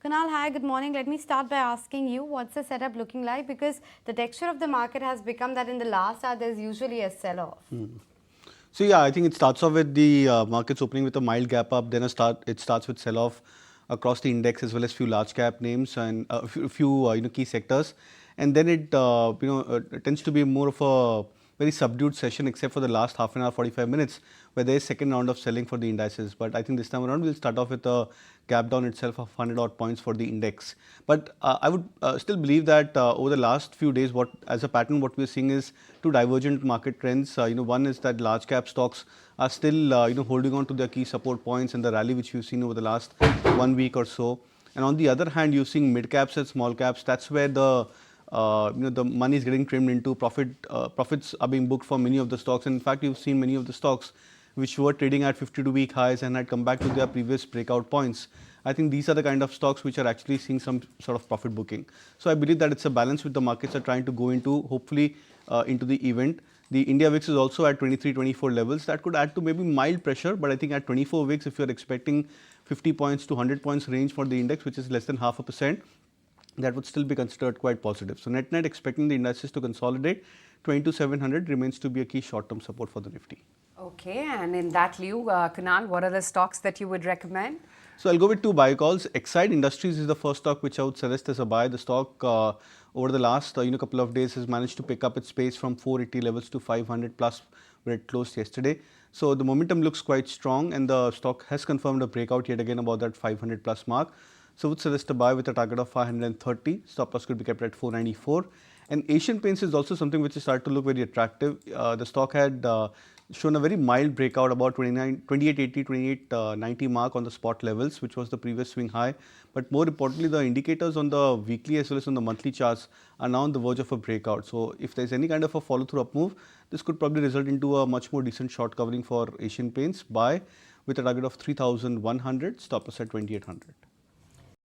Kunal, hi, good morning. Let me start by asking you, what's the setup looking like? Because the texture of the market has become that in the last hour, there's usually a sell-off. So yeah, I think it starts off with the markets opening with a mild gap up, then it starts with sell-off across the index as well as few large cap names and a few key sectors, and then it tends to be more of a very subdued session except for the last half an hour, 45 minutes, where there is second round of selling for the indices. But I think this time around we'll start off with a gap down itself of 100 odd points for the index. But I would still believe that over the last few days, what as a pattern, what we're seeing is two divergent market trends. One is that large cap stocks are still holding on to their key support points and the rally which we've seen over the last 1 week or so. And on the other hand, you're seeing mid caps and small caps. That's where the money is getting trimmed into profits are being booked for many of the stocks. And in fact, you've seen many of the stocks which were trading at 52-week highs and had come back to their previous breakout points. I think these are the kind of stocks which are actually seeing some sort of profit booking. So I believe that it's a balance which the markets are trying to go into, hopefully into the event. The India VIX is also at 23, 24 levels. That could add to maybe mild pressure, but I think at 24 VIX, if you're expecting 50 points to 100 points range for the index, which is less than 0.5%, that would still be considered quite positive. So net expecting the indices to consolidate, 22,700 remains to be a key short-term support for the Nifty. Okay, and in that lieu, Kunal, what are the stocks that you would recommend? So I'll go with two buy calls. Exide Industries is the first stock which I would suggest as a buy. The stock over the last couple of days has managed to pick up its pace from 480 levels to 500 plus where it closed yesterday. So the momentum looks quite strong and the stock has confirmed a breakout yet again about that 500 plus mark. So would suggest a buy with a target of 530. Stop loss could be kept at 494. And Asian Paints is also something which has started to look very attractive. The stock had shown a very mild breakout about 2880, 2890 mark on the spot levels, which was the previous swing high. But more importantly, the indicators on the weekly as well as on the monthly charts are now on the verge of a breakout. So if there's any kind of a follow through up move, this could probably result into a much more decent short covering for Asian Paints. Buy with a target of 3100, stop loss at 2800.